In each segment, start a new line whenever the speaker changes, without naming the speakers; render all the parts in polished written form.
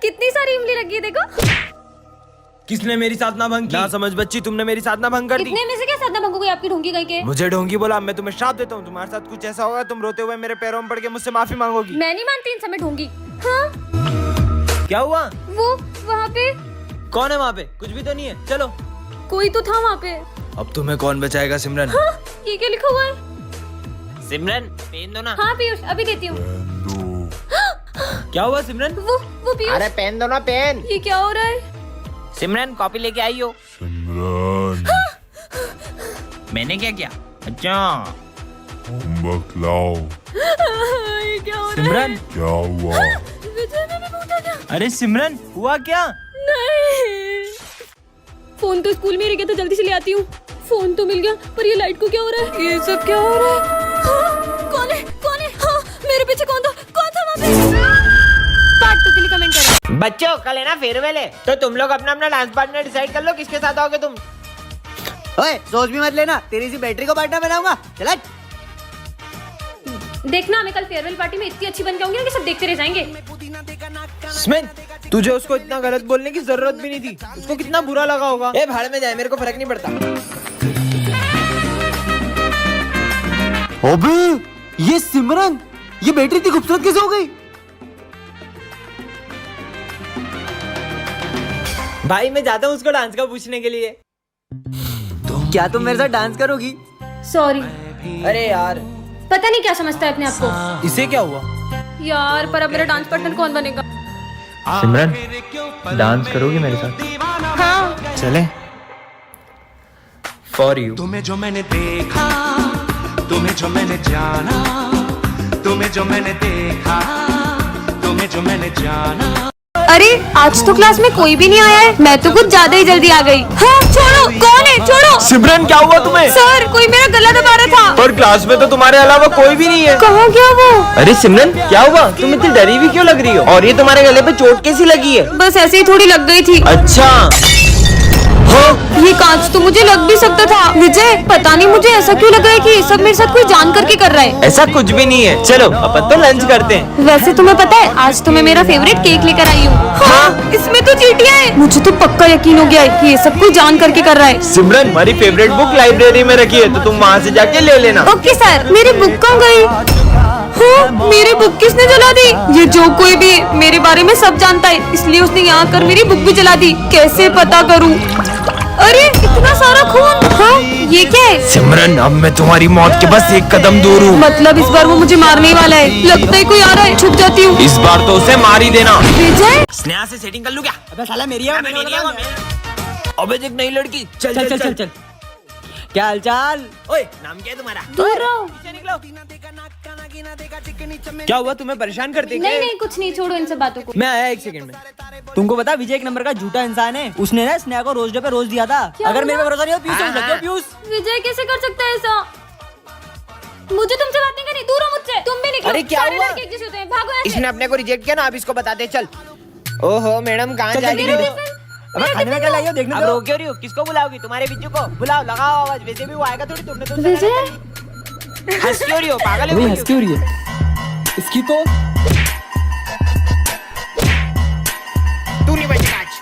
कितनी सारी इमली लगी है देखो।
किसने मेरी साधना भंग की? ना समझ बच्ची, तुमने मेरी साधना भंग कर दी।
इतने में से क्या साधना भंग हो गई आपकी ढोंगी गई के?
मुझे ढोंगी बोला, मैं तुम्हें श्राप देता हूँ। तुम्हारे साथ कुछ ऐसा होगा, तुम रोते हुए मेरे पैरों में पड़ के मुझसे माफी मांगोगी।
मैं नहीं मानती इन समय ढोंगी। हाँ
क्या हुआ?
वो वहाँ पे
कौन है वहाँ पे? कुछ भी तो नहीं है। चलो।
कोई तो था वहाँ पे।
अब तुम्हें कौन बचाएगा सिमरन?
हाँ, ये क्या लिखा हुआ है?
सिमरन पेन दो ना।
हाँ पीयूष अभी देती हूँ।
क्या हुआ सिमरन?
वो पीयूष।
अरे पेन दो ना, पेन।
ये क्या हो रहा है?
सिमरन कॉपी लेके आई हो।
सिमरन
मैंने क्या किया? अच्छा
होमवर्क लाओ।
ये क्या हो रहा है?
सिमरन
क्या हुआ?
विजय मैंने पूछा क्या?
अरे सिमरन हुआ क्या?
नहीं, फोन तो स्कूल में ही रह गया था, जल्दी से ले आती हूँ। फोन तो मिल गया, पर ये लाइट को क्या हो रहा है? ये सब क्या हो रहा है? हाँ, कौन है? कौन है? हाँ, मेरे पीछे कौन था? कौन था वहाँ पे? पार्ट 2 के लिए कमेंट करें।
बच्चों कल है ना फेयरवेल है, तो तुम लोग अपना अपना डांस पार्टनर डिसाइड कर लो, किसके साथ आओगे तुम।
ओए सोच भी मत लेना, तेरी सी बैटरी को पार्टनर बनाऊंगा। चल हट।
देखना मैं कल फेयरवेल पार्टी में इतनी अच्छी बन के आऊंगी ना कि सब देखते रह जाएंगे।
स्मिन, तुझे उसको इतना गलत बोलने की जरूरत भी नहीं थी। उसको कितना बुरा लगा होगा। ए भाड़ में जाए, मेरे को फर्क नहीं पड़ता।
अबे ये सिमरन, ये बैटरी इतनी खूबसूरत कैसे हो गई?
भाई मैं जाता हूँ उसको डांस का पूछने के लिए।
क्या तुम मेरे साथ डांस करोगी?
सॉरी,
अरे यार
पता नहीं क्या समझता है अपने आप को।
इसे क्या हुआ?
यार पर अब मेरा डांस पार्टनर कौन बनेगा?
सिमरन डांस करोगी मेरे साथ?
हाँ
चले। For you.
तुम्हें जो मैंने देखा, तुम्हें जो मैंने जाना, तुम्हें जो मैंने देखा, तुम्हें जो मैंने जाना।
अरे आज तो क्लास में कोई भी नहीं आया है, मैं तो कुछ ज्यादा ही जल्दी आ गई। हाँ छोड़ो, कौन है? छोड़ो।
सिमरन क्या हुआ तुम्हें?
सर कोई मेरा गला दबा रहा था।
पर क्लास में तो तुम्हारे अलावा कोई भी नहीं है।
कहाँ गया वो?
अरे सिमरन क्या हुआ? तुम इतनी डरी हुई क्यों लग रही हो? और ये तुम्हारे गले पे चोट कैसी लगी है?
बस ऐसे ही थोड़ी लग गई थी।
अच्छा
ये कांच तो मुझे लग भी सकता था। विजय पता नहीं मुझे ऐसा क्यों लग रहा है कि ये सब मेरे साथ कोई जान करके कर रहा है।
ऐसा कुछ भी नहीं है। चलो अपन तो लंच करते हैं।
वैसे तुम्हें पता है आज तो मैं मेरा फेवरेट केक लेकर आई हूँ। हाँ, इसमें तो चींटियां हैं। मुझे तो पक्का यकीन हो गया है कि ये सब कोई जान करके कर रहा है।
सिमरन हमारी फेवरेट बुक लाइब्रेरी में रखी है, तो तुम वहाँ से जाके ले लेना।
Okay sir. मेरी बुक कहाँ गई? हाँ, मेरी बुक किसने जला दी? ये जो कोई भी मेरे बारे में सब जानता है, इसलिए उसने यहाँ कर मेरी बुक भी जला दी। कैसे पता करूँ? अरे इतना सारा खून। हाँ ये क्या है?
सिमरन अब मैं तुम्हारी मौत के बस एक कदम दूर हूँ।
मतलब इस बार वो मुझे मारने वाला है। लगता है कोई आ रहा है, छुप जाती हूँ।
इस बार तो उसे मार ही देना।
विजय
स्नेहा से सेटिंग कर लूँ क्या?
अबे साला मेरी है,
अबे देख नई लड़की। चल चल चल चल।
क्या हालचाल?
ओए नाम क्या है तुम्हारा?
दूर रहो।
पीछे निकलो। क्या हुआ? तुम्हें परेशान करते क्या?
नहीं नहीं कुछ नहीं, छोड़ो इन सब बातों को।
मैं आया 1 सेकंड में।
तुमको पता विजय एक नंबर का झूठा इंसान है। उसने ना स्नेहा को रोज डे पे रोज दिया था। अगर मेरे पे भरोसा नहीं हो पीयूष से पूछो, पीयूष।
विजय कैसे कर सकता है ऐसा? मुझे तुमसे बात नहीं करनी, दूर हो मुझसे। तुम भी निकलो।
अरे, क्या
सारे
हुआ?
लड़के एक जैसे होते हैं, भागो यहाँ से।
इसने अपने को रिजेक्ट किया ना, अब इसको बताते। चल। ओहो मैडम कहाँ जा रही
मेरा
हो?
टिफिन,
अबे
मेरा
खाने में क्या लाई हो? देखने
अब
दो।
रो क्यों रही हो? किसको बुलाओगी? तुम्हारे बिज्जू को बुलाओ, लगाओ आवाज। वैसे भी वो आएगा थोड़ी, तुमने तो
विजय
हंस क्यों रही हो? पागल
अबे
है
हंस क्यों रही है? इसकी तो
तू नहीं बचेगा आज।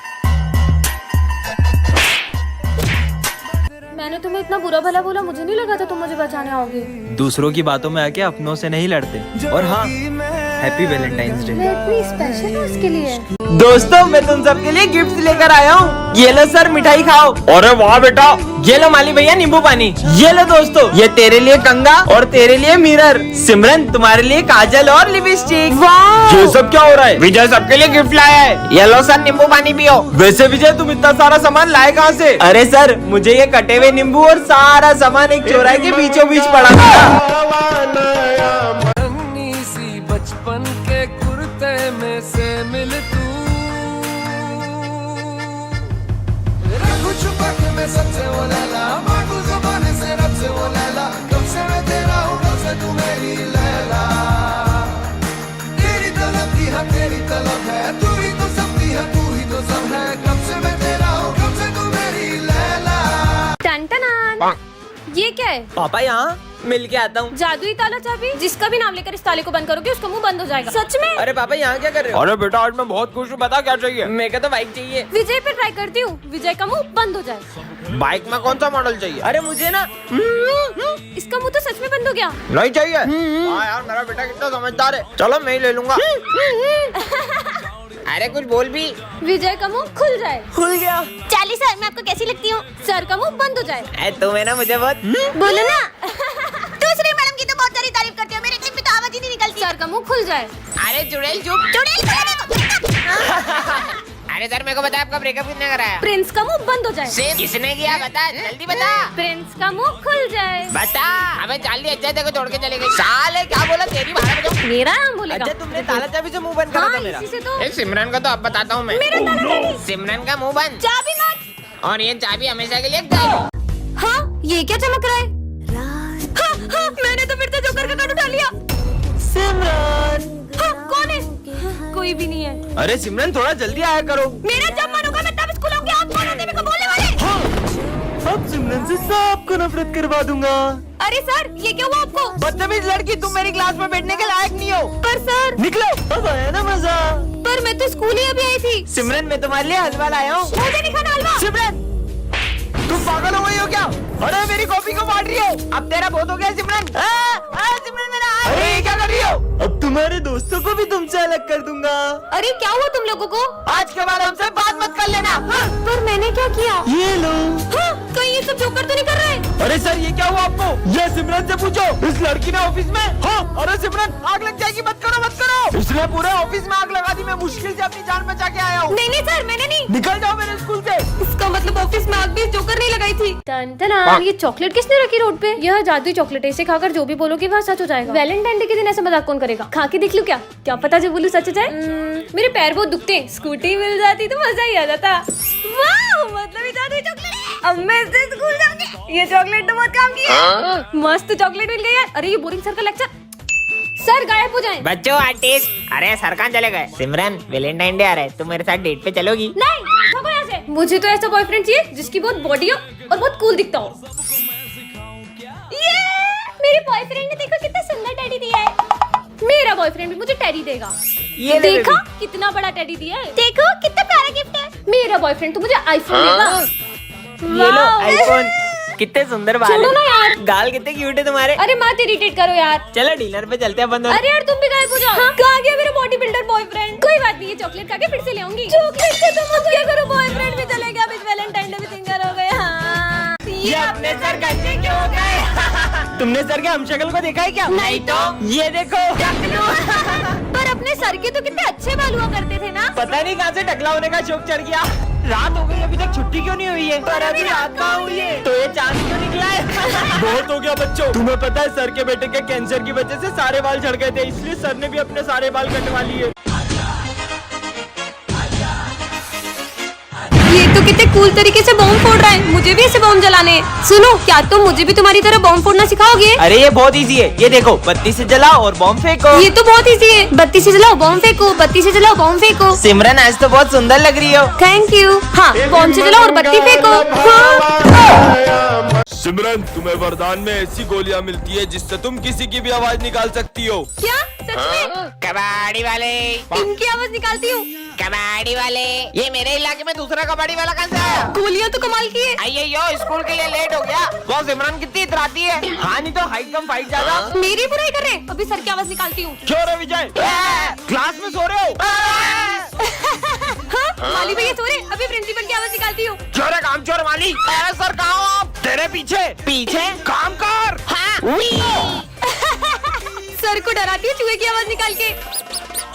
मैंने तुम्हें इतना बुरा भला बोला, मुझे नहीं लगा था तुम मुझे बचाने आओगे।
दूसरों की बातों में आके अपनों से नहीं लड़ते। और हाँ, हैप्पी वैलेंटाइंस डे।
मैं इतनी स्पेशल हूँ उसके लिए।
दोस्तों मैं तुम सबके लिए गिफ्ट लेकर आया हूँ। ये लो सर मिठाई खाओ। अरे वाह बेटा। ये लो माली भैया नींबू पानी। ये लो दोस्तों, ये तेरे लिए कंगा और तेरे लिए मिरर। सिमरन तुम्हारे लिए काजल और लिपस्टिक। ये सब क्या हो रहा है?
विजय सबके लिए गिफ्ट लाया है। ये लो सर नींबू पानी पियो।
वैसे विजय तुम इतना सारा सामान लाए कहाँ से? अरे सर मुझे ये कटे हुए नींबू और सारा सामान एक चौराहे के बीचों बीच पड़ा था।
बचपन के कुर्ते में से मिल तू, रखूं छुपा के मैं सबसे वो लैला, मांगू ज़ुबान से रब से वो लैला, कब से मैं तेरा हूँ कब से तू मेरी लैला, तेरी तलब की है तेरी तलब है, तू ही तो सब की है तू ही तो सब है, कब से मैं तेरा हूँ कब से तू मेरी लैला।
Ton ton. ये क्या है?
पापा यहाँ मिल के आता हूँ।
जादुई ताला चाबी? जिसका भी नाम लेकर इस ताले को बंद करोगे उसका मुंह बंद हो जाएगा। सच में?
अरे पापा यहाँ क्या कर रहे हो? अरे बेटा आज मैं बहुत खुश हूँ, बता क्या चाहिए? मेरे को तो बाइक चाहिए।
विजय पे ट्राई करती हूँ, विजय का मुंह बंद हो जाए।
बाइक में कौन सा मॉडल चाहिए?
अरे मुझे ना
इसका मुंह तो सच में बंद हो गया।
नहीं चाहिए। हाँ यार मेरा बेटा कितना समझदार है। चलो मैं ही ले लूंगा। अरे कुछ बोल भी।
विजय का मुंह खुल जाए।
खुल गया।
चाली सर मैं आपको कैसी लगती हूँ? सर का मुंह बंद हो जाए।
तुम्हें ना मुझे बहुत
बोलो ना। दूसरी मैडम की तो बहुत सारी तारीफ करते हो, मेरे क्लिप में तो आवाज ही नहीं निकलती। सर का मुंह खुल जाए।
अरे चुड़ैल चुप। अरे सर मेरे को बता आपका ब्रेकअप किसने कराया?
प्रिंस का मुंह बंद हो जाए।
सेम किसने किया? बता जल्दी बता।
प्रिंस का मुंह खुल जाए।
बता। अबे चाली अच्छा देखो छोड़ के चले गए। साले क्या बोला? तेरी बारह बजे।
मेरा नाम बोलेगा।
अच्छा तुमने ताला चाबी से मुंह बंद करा था
हाँ
मेरा।
इसी से तो।
सिमरन का तो अब बताता हूँ मैं।
मेरा ताला चाबी।
सिमरन का मुंह बंद
चाबी मत।
और ये चाबी हमेशा के लिए गायब।
हाँ ये क्या चमक रहा है? हाँ, हाँ, मैंने तो फिर से जोकर का कार्ड उठा लिया।
सिमरन।
हाँ, कौन है? कोई भी नहीं है।
अरे सिमरन थोड़ा जल्दी आया करो।
मेरा जब मन होगा मैं तब स्कूल आऊंगी। आप कौन होते हैं मेरे को बोलने वाले?
अब सिमरन से सबको नफरत करवा दूंगा।
अरे सर ये क्या हुआ आपको?
बदतमीज लड़की, तुम मेरी क्लास में बैठने के लायक नहीं हो।
पर सर।
निकलो। अब आया ना मजा।
पर मैं तो स्कूल ही अभी आई थी।
सिमरन मैं तुम्हारे लिए हलवा लाया हूँ।
मुझे नहीं खाना हलवा।
सिमरन तुम पागल हो गई हो क्या? अरे मेरी कॉपी को बांट रही हो। अब तेरा बहुत हो गया सिमरन। सिमरन मेरा अरे ये क्या कर रही हो? अब तुम्हारे दोस्तों को भी तुमसे अलग कर दूंगा।
अरे क्या हुआ तुम लोगों को?
आज के बाद हमसे बात मत कर लेना।
पर मैंने क्या किया?
ये लो।
कहीं ये सब जोकर तो नहीं कर रहे?
अरे सर ये क्या हुआ आपको? ये सिमरन से पूछो। इस लड़की ने ऑफिस में अरे सिमरन आग लग जाएगी, मत करो मत करो। इसने पूरे ऑफिस में आग लगा दी। मैं मुश्किल से अपनी जान बचा के आया हूँ।
नहीं नहीं सर मैंने नहीं।
निकल जाओ मेरे स्कूल से।
इसका मतलब ऑफिस में आग भी जोकर नहीं लगाई थी। टन ये चॉकलेट किसने रखी रोड पे? यह जादुई चॉकलेट है, इसे खाकर जो भी बोलोगे वह सच हो जाएगा। वैलेंटाइन डे के दिन ऐसा मजाक कौन करेगा? खा के देख लूं क्या? क्या पता जो बोलूं सच हो जाए। मेरे पैर बहुत दुखते हैं, स्कूटी मिल जाती तो मजा ही आ जाता। वाह मतलब ये जादुई चॉकलेट है। अब मैं इससे स्कूल जाऊंगी। ये चॉकलेट तो बहुत काम की है। मस्त चॉकलेट मिल गई यार। अरे ये बोरिंग सर का लेक्चर। सर गायब हो जाएं।
बच्चों आर्टिस्ट। अरे सर कहाँ चले गए? सिमरन वैलेंटाइन डे आ रहा है, तुम मेरे साथ डेट पे चलोगी?
नहीं भागो यहाँ से। मुझे तो ऐसा बॉयफ्रेंड चाहिए जिसकी बहुत बॉडी हो और बहुत कूल दिखता हो। ये मेरे बॉयफ्रेंड ने देखो कितना सुंदर टेडी दिया है। मेरा बॉयफ्रेंड भी मुझे टेडी देगा।
ये ले
देखा कितना बड़ा टेडी दिया है। देखो कितना प्यारा गिफ्ट है। मेरा बॉयफ्रेंड तो मुझे आईफोन देगा।
ये लो आईफोन। कितने सुंदर बाल
छोड़ो ना
हैं।
यार।
गाल कितने क्यूट है तुम्हारे।
अरे मत इरिटेट करो यार।
चलो डिनर पे चलते हैं अपन दोनों।
अरे यार तुम भी गायब हो जाओ। कहाँ गया मेरा बॉडी बिल्डर बॉयफ्रेंड? कोई बात नहीं, ये चॉकलेट खा के फिर से ले आऊंगी। चॉकलेट से तुम अब क्या करो? बॉयफ्रेंड भी चले गया, बीच वैलेंटाइन डे भी सिंगल हो गया। हाँ।
ये अपने सर गंजे क्यों हो गए? तुमने सर के हमशक्ल को देखा है क्या?
नहीं तो।
ये देखो।
पर अपने सर के तो कितने अच्छे बाल हुआ करते थे ना।
पता नहीं कहाँ से टकला होने का शौक चढ़ गया। रात हो गई अभी तक छुट्टी क्यों नहीं हुई है? पर अभी रात कहाँ हुई है? तो ये चांद क्यों निकला है? बहुत हो गया बच्चों। तुम्हें पता है सर के बेटे के कैंसर की वजह से सारे बाल झड़ गए थे, इसलिए सर ने भी अपने सारे बाल कटवा लिए।
ये तो कितने कूल तरीके से बॉम्ब फोड़ रहा है। मुझे भी ऐसे बॉम्ब जलाने हैं। सुनो क्या तुम मुझे भी तुम्हारी तरह बॉम्ब फोड़ना सिखाओगे?
अरे ये बहुत इजी है। ये देखो बत्ती से जलाओ और बॉम्ब फेंको।
ये तो बहुत इजी है। बत्ती से जलाओ बॉम्ब फेंको, बत्ती से जलाओ बॉम्ब फेंको।
सिमरन आज तो बहुत सुंदर लग रही हो।
Thank you. हाँ बॉम्ब से जलाओ और बत्ती फेंको। हाँ।
सिमरन तुम्हें वरदान में ऐसी गोलियां मिलती है जिससे तुम किसी की भी आवाज निकाल सकती हो।
क्या सच में?
कबाड़ी वाले।
इनकी आवाज निकालती हूँ।
कबाड़ी वाले। ये मेरे इलाके में दूसरा कबाड़ी वाला कहाँ से आया?
गोलियां तो कमाल की है।
आइए स्कूल के लिए लेट हो गया। वो सिमरन कितनी इतराती है।
हाँ नहीं तो हाइट कम फाइट ज्यादा।
मेरी बुराई कर रहे हैं। अभी सर की आवाज निकालती हूँ।
क्यों रे विजय? क्लास में सो रहे हो?
हाँ माली भैया सो रहे। अभी प्रिंसिपल की आवाज निकालती हूँ।
चोर काम चोर माली। सर कहाँ हो आप? तेरे पीछे। पीछे काम कर। हाँ।
सर को डराती हूँ चूहे की आवाज निकाल के।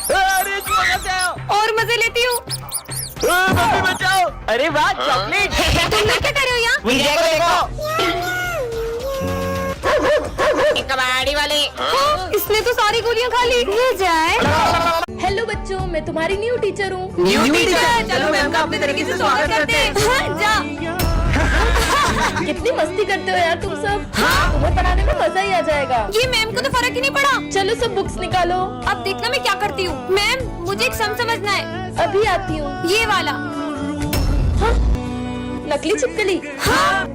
अरे चूहा कैसे हो?
और मजे लेती हूँ।
मम्मी बचाओ। अरे वाह चॉकलेट।
तुम लोग क्या कर रहे हो यहाँ?
विजय को देखो। कबाड़ी वाले।
इसने तो सारी गोलियां खा ली। ये जाए। हेलो बच्चों, मैं तुम्हारी न्यू टीचर हूँ।
New teacher?
चलो मैम का अपने तरीके से स्वागत करते हैं। हाँ, जा। कितनी मस्ती करते हो यार तुम सब। हाँ? तुम्हें पढ़ाने में मजा ही आ जाएगा। ये मैम को तो फर्क ही नहीं पड़ा। चलो सब बुक्स निकालो। अब देखना मैं क्या करती हूँ। मैम मुझे एक सम समझना है। अभी आती हूँ। ये वाला। हाँ?
नकली छिपकली।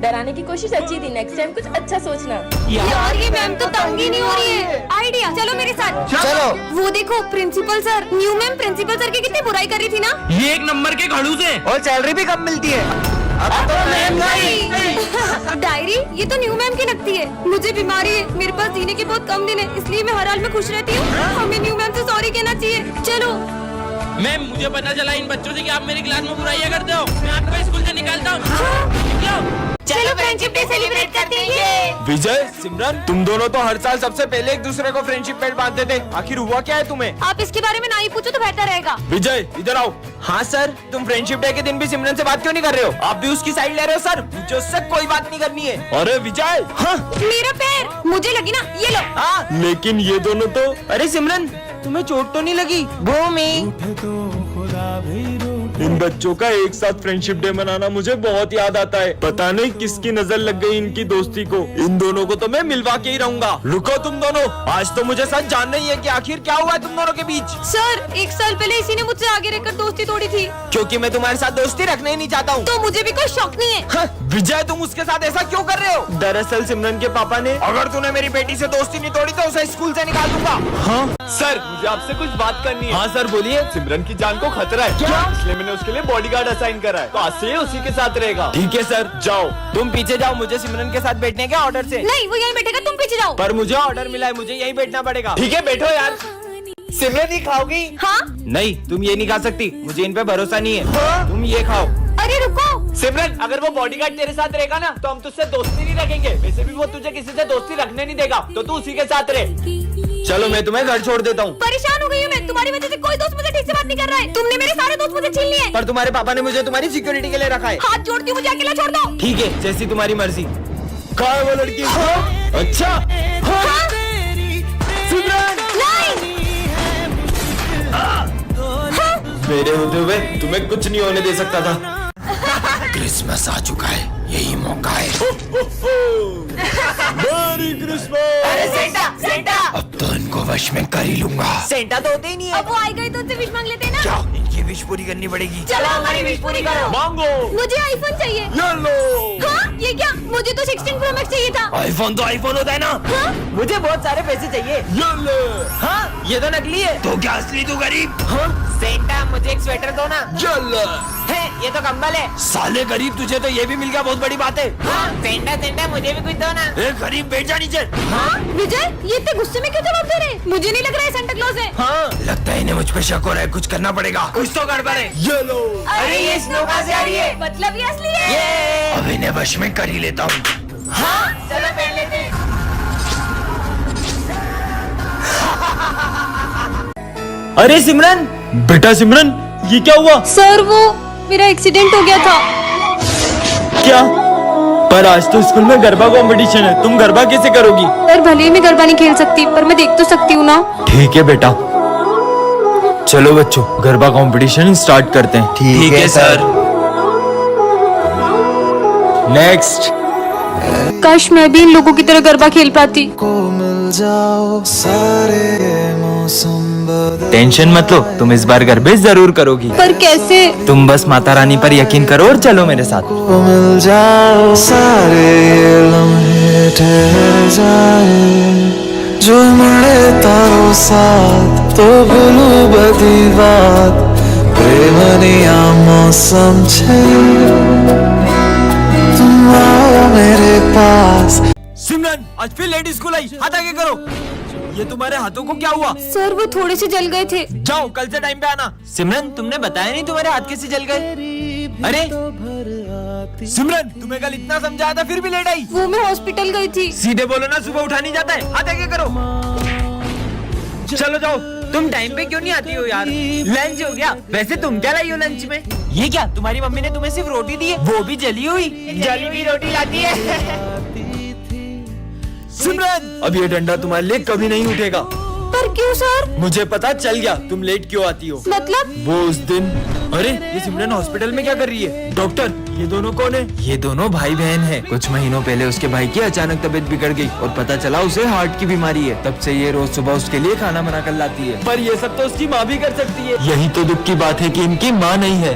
डराने की कोशिश अच्छी थी, नेक्स्ट टाइम कुछ अच्छा सोचना।
यार ये मैम तो तंग ही नहीं हो रही है। आइडिया, चलो मेरे साथ।
चलो।
वो देखो principal sir, new ma'am principal sir की कितनी बुराई कर रही थी ना।
ये एक नंबर के खड़ूस हैं और सैलरी भी कम मिलती है। अब तो महंगाई।
डायरी, ये तो न्यू मैम की लगती है। मुझे बीमारी है, मेरे पास जीने के बहुत कम दिन है, इसलिए मैं हर हाल में खुश रहती हूँ। हमें न्यू मैम से सॉरी कहना चाहिए। चलो।
मैम मुझे पता चला इन बच्चों से कि आप मेरी क्लास में बुराइयां करते हो। मैं आपको स्कूल से निकालता हूँ। निकलो।
चलो फ्रेंडशिप डे सेलिब्रेट करते हैं।
विजय, सिमरन, तुम दोनों तो हर साल सबसे पहले एक दूसरे को फ्रेंडशिप बैंड बांधते थे। आखिर हुआ क्या है तुम्हें?
आप इसके बारे में ना ही पूछो तो बेहतर रहेगा।
विजय इधर आओ।
हाँ सर, तुम फ्रेंडशिप डे के दिन भी सिमरन से बात क्यों नहीं कर रहे हो? आप भी उसकी साइड ले रहे हो सर? मुझे उससे कोई बात नहीं करनी है।
अरे विजय।
हाँ
मेरा पैर, मुझे लगी ना, ये लो।
हाँ।
लेकिन ये दोनों तो।
अरे सिमरन, तुम्हें चोट तो नहीं लगी? भूमि।
इन बच्चों का एक साथ फ्रेंडशिप डे मनाना मुझे बहुत याद आता है। पता नहीं किसकी नजर लग गई इनकी दोस्ती को। इन दोनों को तो मैं मिलवा के ही रहूंगा। रुको तुम दोनों, आज तो मुझे सच जानना ही है कि आखिर क्या हुआ है तुम दोनों के बीच।
सर, 1 साल पहले इसी ने मुझसे आगे रहकर दोस्ती तोड़ी थी।
क्योंकि मैं तुम्हारे साथ दोस्ती रखना ही नहीं चाहता हूँ।
तो मुझे भी कोई शौक नहीं है।
हाँ, विजय तुम उसके साथ ऐसा क्यों कर रहे हो?
दरअसल सिमरन के पापा ने।
अगर तूने मेरी बेटी से दोस्ती नहीं तोड़ी तो उसे स्कूल से निकाल दूंगा।
हाँ सर, मुझे आपसे कुछ बात करनी है। हाँ सर बोलिए। सिमरन की जान को खतरा है, क्या? इसलिए मैंने उसके लिए बॉडीगार्ड असाइन करा है, तो आज से ये उसी के साथ रहेगा। ठीक है सर, जाओ।
तुम पीछे जाओ, मुझे सिमरन के साथ बैठने के ऑर्डर से।
नहीं, वो यहीं बैठेगा, तुम पीछे जाओ।
पर मुझे ऑर्डर मिला है, मुझे यहीं बैठना पड़ेगा।
ठीक है बैठो यार।
सिमरन ही खाओगी?
हाँ।
नहीं, तुम ये नहीं खा सकती, मुझे इन पे भरोसा नहीं है। तुम ये खाओ।
अरे रुको।
सिमरन, अगर वो बॉडीगार्ड तेरे साथ रहेगा ना तो हम तुझसे दोस्ती नहीं रखेंगे। वैसे भी वो तुझे किसी से दोस्ती रखने नहीं देगा, तो तू उसी के साथ रहे।
चलो मैं तुम्हें घर छोड़ देता हूँ।
परेशान हो गई हूँ मैं, तुम्हारी वजह से कोई दोस्त मुझे ठीक से बात नहीं कर रहा है। तुमने मेरे सारे दोस्त मुझे छीन लिए।
पर तुम्हारे पापा ने मुझे तुम्हारी सिक्योरिटी के लिए रखा है।
हाथ जोड़ती हूँ, मुझे अकेला छोड़ दो।
ठीक है, जैसी तुम्हारी मर्जी।
कहाँ है वो लड़की? अच्छा
हाँ?
सिमरन,
नहीं।
मेरे होते हुए तुम्हें कुछ नहीं होने दे सकता था।
क्रिसमस आ चुका है, यही मौका है।
Merry Christmas.
अरे सेंटा, अब तो इनको वश में कर ही लूंगा। सेंटा तो होते ही नहीं है।
अब वो आई गई तो उनसे विश मांग लेते हैं ना।
क्या इनकी विश पूरी करनी पड़ेगी?
चलो हमारी विश पूरी करो।
मांगो।
मुझे आईफोन चाहिए।
ये लो।
हाँ? ये क्या? मुझे तो 16 प्रो मैक्स चाहिए था।
आईफोन तो आईफोन होता है ना।
हाँ?
मुझे बहुत सारे पैसे चाहिए।
ये ले।
हाँ, ये तो नकली है। तो क्या असली तू गरीब? हाँ? सेंटा, मुझे एक स्वेटर दो ना।
ये ले।
है, ये तो कंबल है। साले गरीब, तुझे तो ये भी मिल गया, बहुत बड़ी बात है। हाँ, सेंटा मुझे भी कुछ दो ना। ए गरीब, बैठ जा नीचे।
हाँ? विजय, ये इतने गुस्से में क्यों जवाब दे रहे? मुझे नहीं लग रहा है सेंटा क्लॉज है।
हाँ, लगता है इन्हें मुझ पे शक हो रहा है, कुछ करना पड़ेगा। कुछ तो गड़बड़ है।
ये लो।
अरे ये स्नो कहाँ से आ रही है?
मतलब ये असली है।
अब इन्हें वश में कर ही लेता हूँ।
हाँ? चलो पहन लेते हैं।
अरे सिमरन।
बेटा सिमरन, ये क्या हुआ?
सर, वो मेरा एक्सीडेंट हो गया था।
क्या? पर आज तो स्कूल में गरबा कंपटीशन है, तुम गरबा कैसे करोगी?
सर, भले ही मैं गरबा नहीं खेल सकती, पर मैं देख तो सकती हूँ ना।
ठीक है बेटा, चलो बच्चों गरबा कंपटीशन स्टार्ट करते हैं।
ठीक है सर।
नेक्स्ट।
काश मैं भी इन लोगों की तरह गरबा खेल पाती।
को मिल जाओ सारे मौसम बदल
टेंशन मत लो, तुम इस बार गरबे जरूर करोगी।
पर कैसे?
तुम बस माता रानी पर यकीन करो और चलो मेरे साथ।
को मिल जाओ सारे ये लम्हे ठहर जाए जो मिले तारो साथ तो भूलू बदी बात प्रेमनिया मौसम छे तुम आओ मेरे पास।
सिमरन, आज फिर लेट स्कूल आई, हाथ आगे करो। ये तुम्हारे हाथों को क्या हुआ?
सर, वो थोड़े से जल गए थे।
जाओ, कल से टाइम पे आना। सिमरन, तुमने बताया नहीं तुम्हारे हाथ कैसे जल गए? अरे सिमरन, तुम्हें कल इतना समझाया था फिर भी लेट आई।
वो मैं हॉस्पिटल गई थी।
सीधे बोलो ना, सुबह उठा नहीं जाता है। हाथ आगे करो। चलो जाओ। तुम टाइम पे क्यों नहीं आती हो यार? लंच हो गया। वैसे तुम क्या लाई हो लंच में? ये क्या, तुम्हारी मम्मी ने तुम्हें सिर्फ रोटी दी है, वो भी जली हुई? जली हुई रोटी लाती है।
सिमरन, अब ये डंडा तुम्हारे लिए कभी नहीं उठेगा।
पर क्यों सर?
मुझे पता चल गया तुम लेट क्यों आती हो।
मतलब?
वो उस दिन। अरे ये सिमरन हॉस्पिटल में क्या कर रही है? डॉक्टर, ये दोनों कौन है? ये दोनों भाई बहन हैं। कुछ महीनों पहले उसके भाई की अचानक तबीयत बिगड़ गई और पता चला उसे हार्ट की बीमारी है। तब से ये रोज सुबह उसके लिए खाना बना कर लाती है। पर ये सब तो उसकी माँ भी कर सकती है। यही तो दुख की बात है कि इनकी माँ नहीं है।